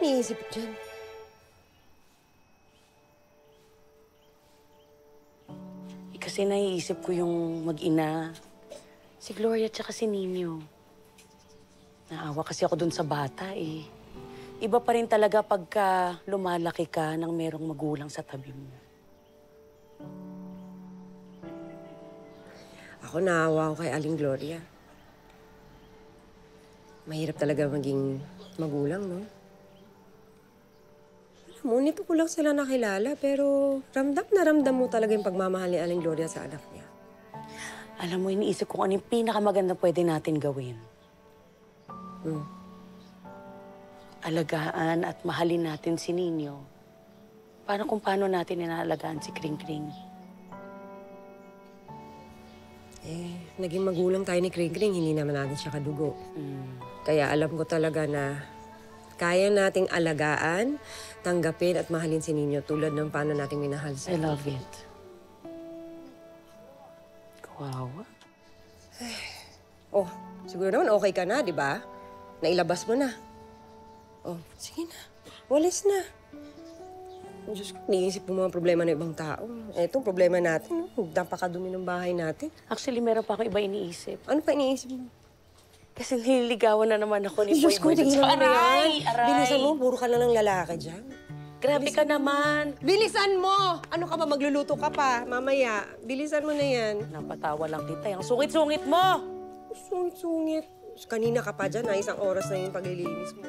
iniisip mo dyan? Kasi naiisip ko yung mag-ina. Si Gloria at saka si Nino. Naawa kasi ako dun sa bata eh. Iba pa rin talaga pagka lumalaki ka nang merong magulang sa tabi mo. Ako naawa ko kay Aling Gloria. Mahirap talaga maging magulang, no? Alam mo, nito ko lang sila nakilala, pero ramdam na ramdam mo talaga yung pagmamahal ni Aling Gloria sa anak niya. Alam mo, iniisip ko ano yung pinakamaganda pwede natin gawin. Alagaan at mahalin natin si Nino. Para kung paano natin inaalagaan si Kring Kring. Naging magulang tayo ni Kring Kring, hindi naman natin siya kadugo. Kaya alam ko talaga na kaya nating alagaan, tanggapin at mahalin si Nino tulad ng paano nating minahal sa I love it. Kawawa. Oh, siguro naman okay ka na, di ba? Nailabas mo na. Oh, sige na. Walis na. Oh, Diyos ko, niisip mo mga problema ng ibang tao. Etong problema natin, napakadumi ng bahay natin. Actually, meron pa ako iba iniisip. Ano pa iniisip mo? Kasi nililigawan na naman ako ni Diyos ko, Boy Boy. tingnan mo na Aray! yan. Aray! Bilisan mo, puro ka na ng lalaki dyan. Grabe ka naman. Bilisan mo! Ano ka ba, magluluto ka pa? Mamaya, bilisan mo na yan. Napatawa lang kita. Ang sungit-sungit mo! Sungit-sungit. Kanina ka pa dyan, isang oras na yung paglilinis mo.